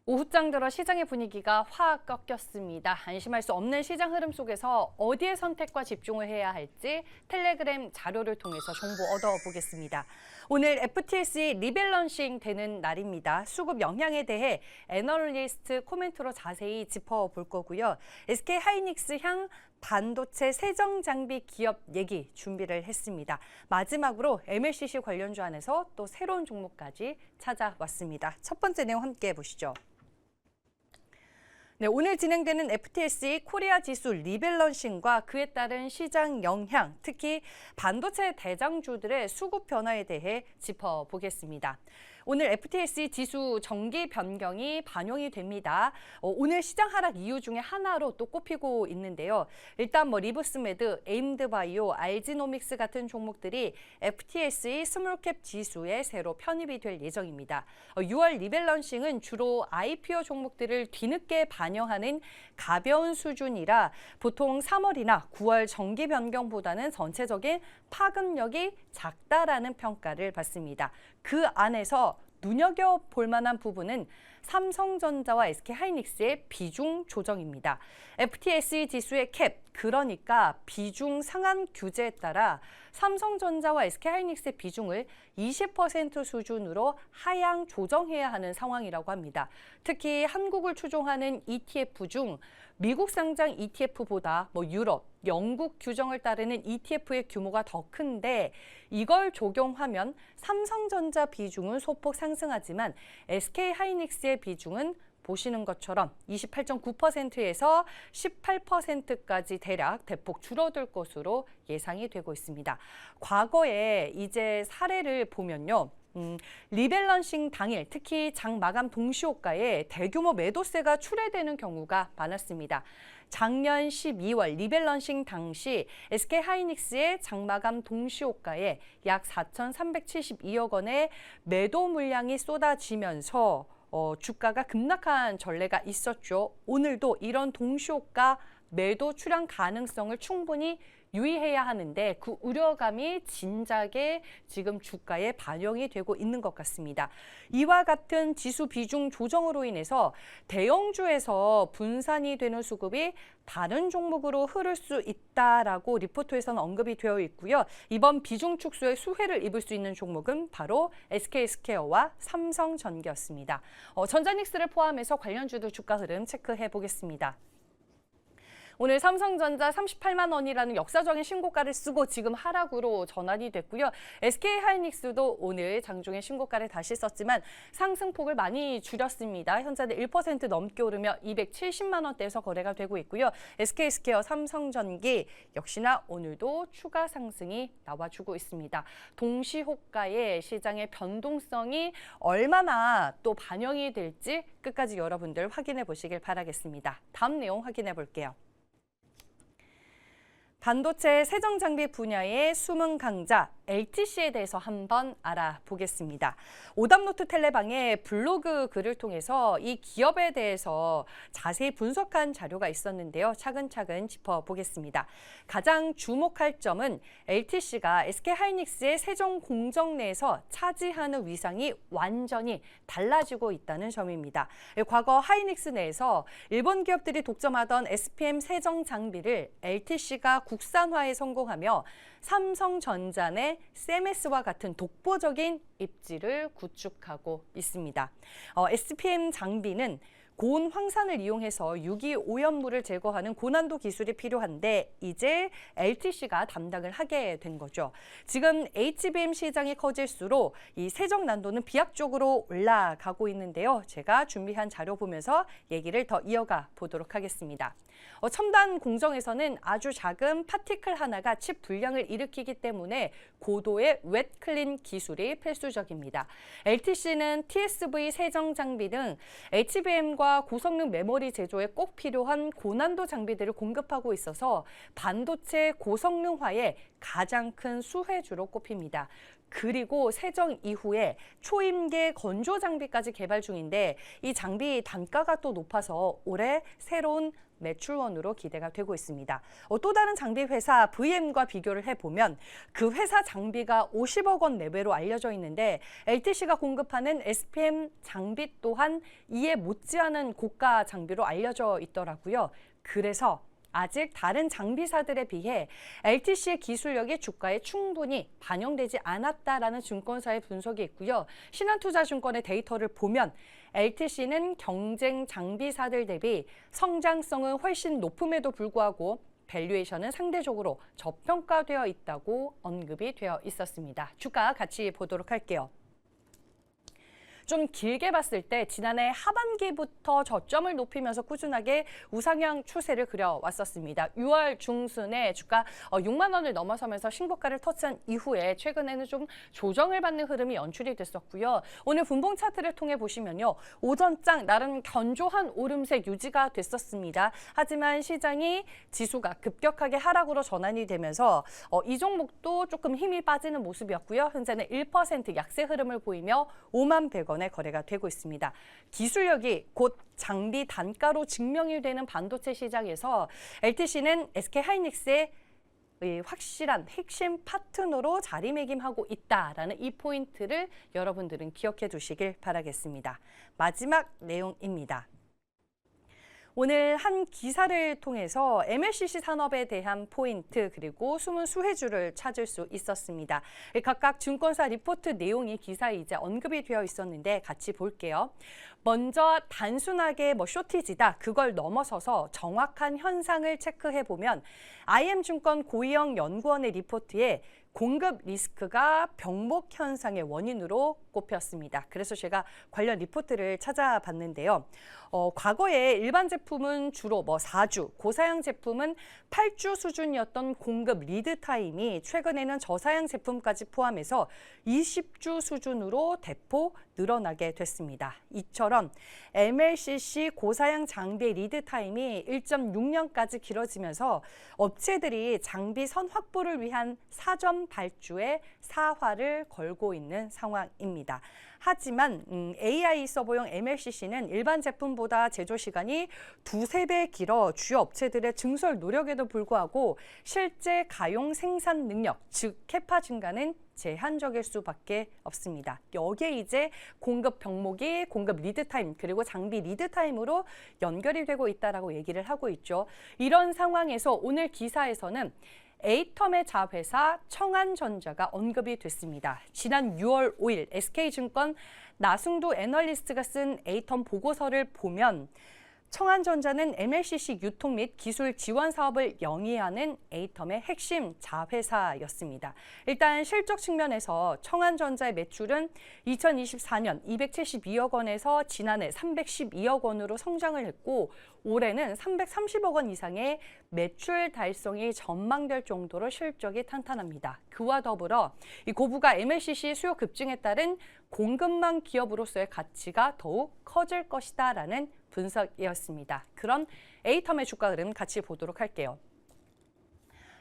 오후장 들어 시장의 분위기가 확 꺾였습니다. 안심할 수 없는 시장 흐름 속에서 어디에 선택과 집중을 해야 할지 텔레그램 자료를 통해서 정보 얻어보겠습니다. 오늘 FTSE 리밸런싱 되는 날입니다. 수급 영향에 대해 애널리스트 코멘트로 자세히 짚어볼 거고요. SK하이닉스 향 반도체 세정 장비 기업 얘기 준비를 했습니다. 마지막으로 MLCC 관련주 안에서 또 새로운 종목까지 찾아왔습니다. 첫 번째 내용 함께 보시죠. 네, 오늘 진행되는 FTSE 코리아 지수 리밸런싱과 그에 따른 시장 영향, 특히 반도체 대장주들의 수급 변화에 대해 짚어보겠습니다. 오늘 FTSE 지수 정기 변경이 반영이 됩니다. 오늘 시장 하락 이유 중에 하나로 또 꼽히고 있는데요. 일단 리브스메드, 에임드바이오, 알지노믹스 같은 종목들이 FTSE 스몰캡 지수에 새로 편입이 될 예정입니다. 6월 리밸런싱은 주로 IPO 종목들을 뒤늦게 반영하는 가벼운 수준이라 보통 3월이나 9월 정기 변경보다는 전체적인 파급력이 작다라는 평가를 받습니다. 그 안에서 눈여겨볼 만한 부분은 삼성전자와 SK하이닉스의 비중 조정입니다. FTSE 지수의 캡, 그러니까 비중 상한 규제에 따라 삼성전자와 SK하이닉스의 비중을 20% 수준으로 하향 조정해야 하는 상황이라고 합니다. 특히 한국을 추종하는 ETF 중 미국 상장 ETF보다 유럽, 영국 규정을 따르는 ETF의 규모가 더 큰데 이걸 적용하면 삼성전자 비중은 소폭 상승하지만 SK하이닉스의 비중은 보시는 것처럼 28.9%에서 18%까지 대폭 줄어들 것으로 예상이 되고 있습니다. 과거에 이제 사례를 보면요. 리밸런싱 당일, 특히 장 마감 동시호가에 대규모 매도세가 출회되는 경우가 많았습니다. 작년 12월 리밸런싱 당시 SK하이닉스의 장마감 동시호가에 약 4,372억 원의 매도 물량이 쏟아지면서 주가가 급락한 전례가 있었죠. 오늘도 이런 동시호가 매도 출현 가능성을 충분히 유의해야 하는데 그 우려감이 진작에 지금 주가에 반영이 되고 있는 것 같습니다. 이와 같은 지수 비중 조정으로 인해서 대형주에서 분산이 되는 수급이 다른 종목으로 흐를 수 있다라고 리포트에서는 언급이 되어 있고요. 이번 비중 축소에 수혜를 입을 수 있는 종목은 바로 SK스퀘어와 삼성전기였습니다. 전자닉스를 포함해서 관련주들 주가 흐름 체크해 보겠습니다. 오늘 삼성전자 38만 원이라는 역사적인 신고가를 쓰고 지금 하락으로 전환이 됐고요. SK하이닉스도 오늘 장중에 신고가를 다시 썼지만 상승폭을 많이 줄였습니다. 현재는 1% 넘게 오르며 270만 원대에서 거래가 되고 있고요. SK스퀘어, 삼성전기 역시나 오늘도 추가 상승이 나와주고 있습니다. 동시호가의 시장의 변동성이 얼마나 또 반영이 될지 끝까지 여러분들 확인해 보시길 바라겠습니다. 다음 내용 확인해 볼게요. 반도체 세정 장비 분야의 숨은 강자 LTC에 대해서 한번 알아보겠습니다. 오답노트 텔레방의 블로그 글을 통해서 이 기업에 대해서 자세히 분석한 자료가 있었는데요. 차근차근 짚어보겠습니다. 가장 주목할 점은 LTC가 SK하이닉스의 세정 공정 내에서 차지하는 위상이 완전히 달라지고 있다는 점입니다. 과거 하이닉스 내에서 일본 기업들이 독점하던 SPM 세정 장비를 LTC가 국산화에 성공하며 삼성전자 내 세메스와 같은 독보적인 입지를 구축하고 있습니다. SPM 장비는 고온 황산을 이용해서 유기 오염물을 제거하는 고난도 기술이 필요한데 이제 LTC가 담당을 하게 된 거죠. 지금 HBM 시장이 커질수록 이 세정 난도는 비약적으로 올라가고 있는데요. 제가 준비한 자료 보면서 얘기를 더 이어가 보도록 하겠습니다. 첨단 공정에서는 아주 작은 파티클 하나가 칩 불량을 일으키기 때문에 고도의 웻 클린 기술이 필수적입니다. LTC는 TSV 세정 장비 등 HBM과 고성능 메모리 제조에 꼭 필요한 고난도 장비들을 공급하고 있어서 반도체 고성능화에 가장 큰 수혜주로 꼽힙니다. 그리고 세정 이후에 초임계 건조 장비까지 개발 중인데 이 장비 단가가 또 높아서 올해 새로운 매출원으로 기대가 되고 있습니다. 또 다른 장비 회사 VM과 비교를 해보면 그 회사 장비가 50억 원 내외로 알려져 있는데 LTC가 공급하는 SPM 장비 또한 이에 못지않은 고가 장비로 알려져 있더라고요. 그래서 아직 다른 장비사들에 비해 LTC의 기술력이 주가에 충분히 반영되지 않았다라는 증권사의 분석이 있고요. 신한투자증권의 데이터를 보면 LTC는 경쟁 장비사들 대비 성장성은 훨씬 높음에도 불구하고 밸류에이션은 상대적으로 저평가되어 있다고 언급이 되어 있었습니다. 주가 같이 보도록 할게요. 좀 길게 봤을 때 지난해 하반기부터 저점을 높이면서 꾸준하게 우상향 추세를 그려왔었습니다. 6월 중순에 주가 6만 원을 넘어서면서 신고가를 터치한 이후에 최근에는 좀 조정을 받는 흐름이 연출이 됐었고요. 오늘 분봉 차트를 통해 보시면요. 오전장 나름 견조한 오름세 유지가 됐었습니다. 하지만 시장이 지수가 급격하게 하락으로 전환이 되면서 이 종목도 조금 힘이 빠지는 모습이었고요. 현재는 1% 약세 흐름을 보이며 5만 100원에 거래가 되고 있습니다. 기술력이 곧 장비 단가로 증명이 되는 반도체 시장에서 LTC는 SK하이닉스의 확실한 핵심 파트너로 자리매김하고 있다라는 이 포인트를 여러분들은 기억해 두시길 바라겠습니다. 마지막 내용입니다. 오늘 한 기사를 통해서 MLCC 산업에 대한 포인트 그리고 숨은 수혜주를 찾을 수 있었습니다. 각각 증권사 리포트 내용이 기사에 이제 언급이 되어 있었는데 같이 볼게요. 먼저 단순하게 쇼티지다 그걸 넘어서서 정확한 현상을 체크해 보면 IM증권 고이영 연구원의 리포트에 공급 리스크가 병목 현상의 원인으로 꼽혔습니다. 그래서 제가 관련 리포트를 찾아봤는데요. 과거에 일반 제품은 주로 4주, 고사양 제품은 8주 수준이었던 공급 리드 타임이 최근에는 저사양 제품까지 포함해서 20주 수준으로 대폭 늘어나게 됐습니다. 이처럼 MLCC 고사양 장비 리드 타임이 1.6년까지 길어지면서 업체들이 장비 선 확보를 위한 사전 발주에 사활을 걸고 있는 상황입니다. 하지만 AI 서버용 MLCC는 일반 제품보다 제조 시간이 2~3배 길어 주요 업체들의 증설 노력에도 불구하고 실제 가용 생산 능력, 즉 캐파 증가는 제한적일 수밖에 없습니다. 여기에 이제 공급 병목이 공급 리드 타임 그리고 장비 리드 타임으로 연결이 되고 있다라고 얘기를 하고 있죠. 이런 상황에서 오늘 기사에서는 에이텀의 자회사 청안전자가 언급이 됐습니다. 지난 6월 5일 SK증권 나승도 애널리스트가 쓴 에이텀 보고서를 보면 청안전자는 MLCC 유통 및 기술 지원 사업을 영위하는 에이텀의 핵심 자회사였습니다. 일단 실적 측면에서 청안전자의 매출은 2024년 272억 원에서 지난해 312억 원으로 성장을 했고 올해는 330억 원 이상의 매출 달성이 전망될 정도로 실적이 탄탄합니다. 그와 더불어 이 고부가 MLCC 수요 급증에 따른 공급망 기업으로서의 가치가 더욱 커질 것이다라는 분석이었습니다. 그런 에이텀의 주가 흐름 같이 보도록 할게요.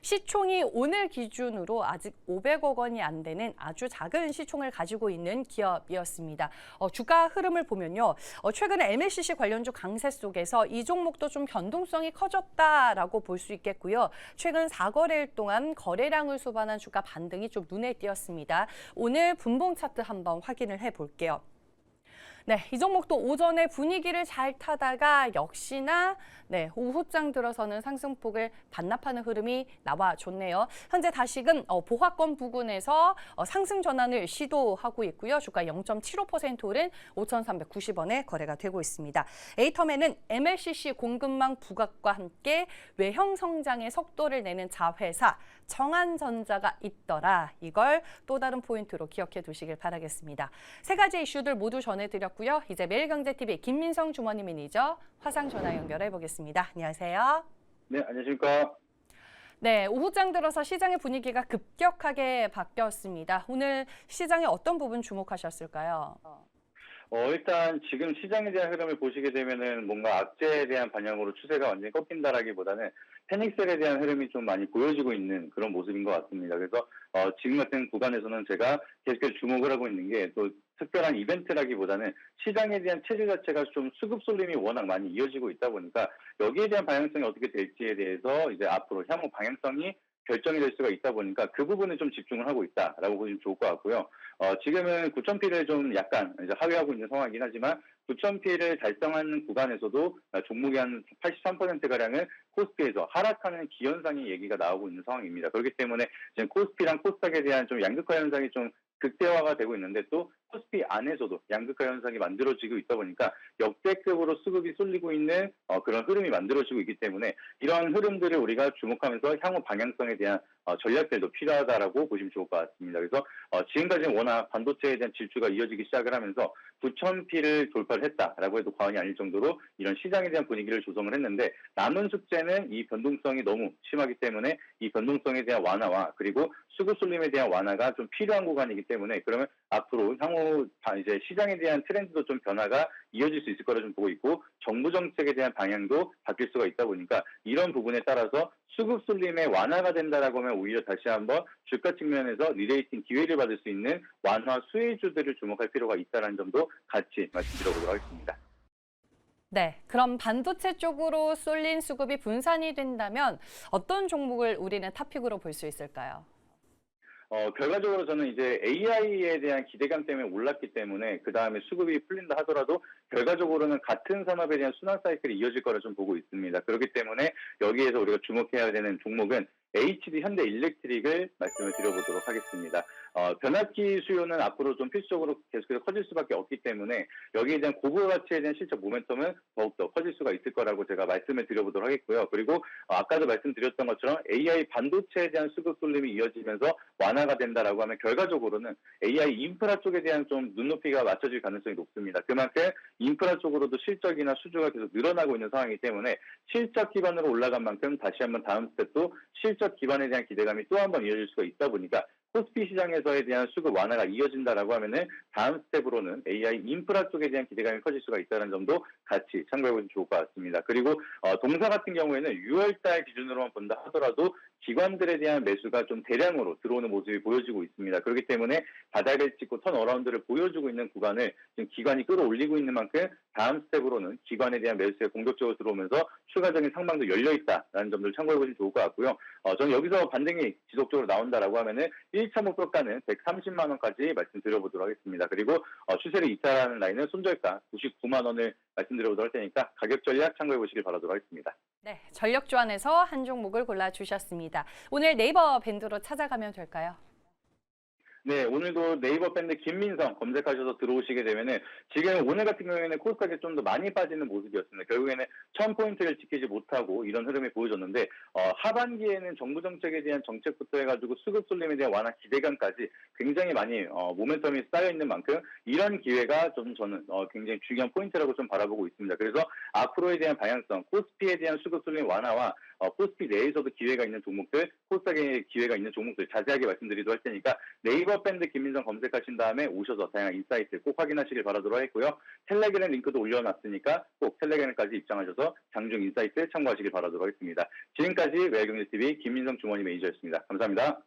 시총이 오늘 기준으로 아직 500억 원이 안 되는 아주 작은 시총을 가지고 있는 기업이었습니다. 주가 흐름을 보면요. 최근에 MLCC 관련주 강세 속에서 이 종목도 좀 변동성이 커졌다라고 볼 수 있겠고요. 최근 4거래일 동안 거래량을 수반한 주가 반등이 좀 눈에 띄었습니다. 오늘 분봉 차트 한번 확인을 해볼게요. 네, 이 종목도 오전에 분위기를 잘 타다가 역시나 오후장 들어서는 상승폭을 반납하는 흐름이 나와줬네요. 현재 다시금 보합권 부근에서 상승 전환을 시도하고 있고요. 주가 0.75% 오른 5,390원에 거래가 되고 있습니다. 에이텀에는 MLCC 공급망 부각과 함께 외형 성장의 속도를 내는 자회사 청안전자가 있더라. 이걸 또 다른 포인트로 기억해 두시길 바라겠습니다. 세 가지 이슈들 모두 전해드렸고요. 이제 매일경제TV 김민성 주머니 매니저 화상 전화 연결해 보겠습니다. 안녕하세요. 네, 안녕하십니까. 네, 오후장 들어서 시장의 분위기가 급격하게 바뀌었습니다. 오늘 시장의 어떤 부분 주목하셨을까요? 일단 지금 시장에 대한 흐름을 보시게 되면은 뭔가 악재에 대한 방향으로 추세가 완전히 꺾인다라기보다는 패닉셀에 대한 흐름이 좀 많이 보여지고 있는 그런 모습인 것 같습니다. 그래서 지금 같은 구간에서는 제가 계속해서 주목을 하고 있는 게 또 특별한 이벤트라기보다는 시장에 대한 체질 자체가 좀 수급 쏠림이 워낙 많이 이어지고 있다 보니까 여기에 대한 방향성이 어떻게 될지에 대해서 이제 앞으로 향후 방향성이 결정이 될 수가 있다 보니까 그 부분에 좀 집중을 하고 있다라고 보시면 좋을 것 같고요. 지금은 9,000P를 좀 약간 이제 하회하고 있는 상황이긴 하지만 9,000P를 달성하는 구간에서도 종목의 한 83%가량은 코스피에서 하락하는 기현상의 얘기가 나오고 있는 상황입니다. 그렇기 때문에 지금 코스피랑 코스닥에 대한 좀 양극화 현상이 좀 극대화가 되고 있는데 또 코스피 안에서도 양극화 현상이 만들어지고 있다 보니까 역대급으로 수급이 쏠리고 있는 그런 흐름이 만들어지고 있기 때문에 이러한 흐름들을 우리가 주목하면서 향후 방향성에 대한 전략들도 필요하다라고 보시면 좋을 것 같습니다. 그래서 지금까지는 워낙 반도체에 대한 질주가 이어지기 시작을 하면서 9,000P를 돌파를 했다라고 해도 과언이 아닐 정도로 이런 시장에 대한 분위기를 조성을 했는데 남은 숙제는 이 변동성이 너무 심하기 때문에 이 변동성에 대한 완화와 그리고 수급 쏠림에 대한 완화가 좀 필요한 구간이기 때문에 그러면 앞으로 향후 이제 시장에 대한 트렌드도 좀 변화가 이어질 수 있을 거라 좀 보고 있고 정부 정책에 대한 방향도 바뀔 수가 있다 보니까 이런 부분에 따라서 수급 쏠림의 완화가 된다라고 하면 오히려 다시 한번 주가 측면에서 리레이팅 기회를 받을 수 있는 완화 수혜주들을 주목할 필요가 있다는 점도 같이 말씀드려보도록 하겠습니다. 네, 그럼 반도체 쪽으로 쏠린 수급이 분산이 된다면 어떤 종목을 우리는 탑픽으로 볼 수 있을까요? 결과적으로 저는 이제 AI에 대한 기대감 때문에 올랐기 때문에 그 다음에 수급이 풀린다 하더라도 결과적으로는 같은 산업에 대한 순환 사이클이 이어질 거라 좀 보고 있습니다. 그렇기 때문에 여기에서 우리가 주목해야 되는 종목은 HD 현대 일렉트릭을 말씀을 드려보도록 하겠습니다. 변압기 수요는 앞으로 좀 필수적으로 계속해서 커질 수밖에 없기 때문에 여기에 대한 고부 가치에 대한 실적 모멘텀은 더욱더 커질 수가 있을 거라고 제가 말씀을 드려보도록 하겠고요. 그리고 아까도 말씀드렸던 것처럼 AI 반도체에 대한 수급 쏠림이 이어지면서 완화가 된다라고 하면 결과적으로는 AI 인프라 쪽에 대한 좀 눈높이가 맞춰질 가능성이 높습니다. 그만큼 인프라 쪽으로도 실적이나 수주가 계속 늘어나고 있는 상황이기 때문에 실적 기반으로 올라간 만큼 다시 한번 다음 스텝도 실적 기반에 대한 기대감이 또 한 번 이어질 수가 있다 보니까 코스피 시장에서에 대한 수급 완화가 이어진다라고 하면은 다음 스텝으로는 AI 인프라 쪽에 대한 기대감이 커질 수가 있다는 점도 같이 참고해보시면 좋을 것 같습니다. 그리고 동사 같은 경우에는 6월달 기준으로만 본다 하더라도 기관들에 대한 매수가 좀 대량으로 들어오는 모습이 보여지고 있습니다. 그렇기 때문에 바닥을 찍고 턴어라운드를 보여주고 있는 구간을 지금 기관이 끌어올리고 있는 만큼 다음 스텝으로는 기관에 대한 매수에 공격적으로 들어오면서 추가적인 상방도 열려있다라는 점들을 참고해보시면 좋을 것 같고요. 저는 여기서 반등이 지속적으로 나온다라고 하면은 1차 목표가는 130만 원까지 말씀드려보도록 하겠습니다. 그리고 추세를 이탈하는 라인은 손절가 99만 원을 말씀드려보도록 할 테니까 가격 전략 참고해보시길 바라도록 하겠습니다. 네, 전력 조안에서 한 종목을 골라주셨습니다. 오늘 네이버 밴드로 찾아가면 될까요? 네, 오늘도 네이버 밴드 김민성 검색하셔서 들어오시게 되면은 지금 오늘 같은 경우에는 코스닥이 좀 더 많이 빠지는 모습이었습니다. 결국에는 1000포인트를 지키지 못하고 이런 흐름이 보여졌는데 하반기에는 정부 정책에 대한 정책부터 해가지고 수급 쏠림에 대한 완화 기대감까지 굉장히 많이 모멘텀이 쌓여 있는 만큼 이런 기회가 좀 저는 굉장히 중요한 포인트라고 좀 바라보고 있습니다. 그래서 앞으로에 대한 방향성, 코스피에 대한 수급 쏠림 완화와 코스피 내에서도 기회가 있는 종목들, 코스닥에 기회가 있는 종목들 자세하게 말씀드리도록 할 테니까 네이버 밴드 김민성 검색하신 다음에 오셔서 다양한 인사이트 꼭 확인하시길 바라도록 하겠고요. 텔레그램 링크도 올려놨으니까 꼭 텔레그램까지 입장하셔서 장중 인사이트 참고하시길 바라도록 하겠습니다. 지금까지 외경제TV 김민성 주머니 매니저였습니다. 감사합니다.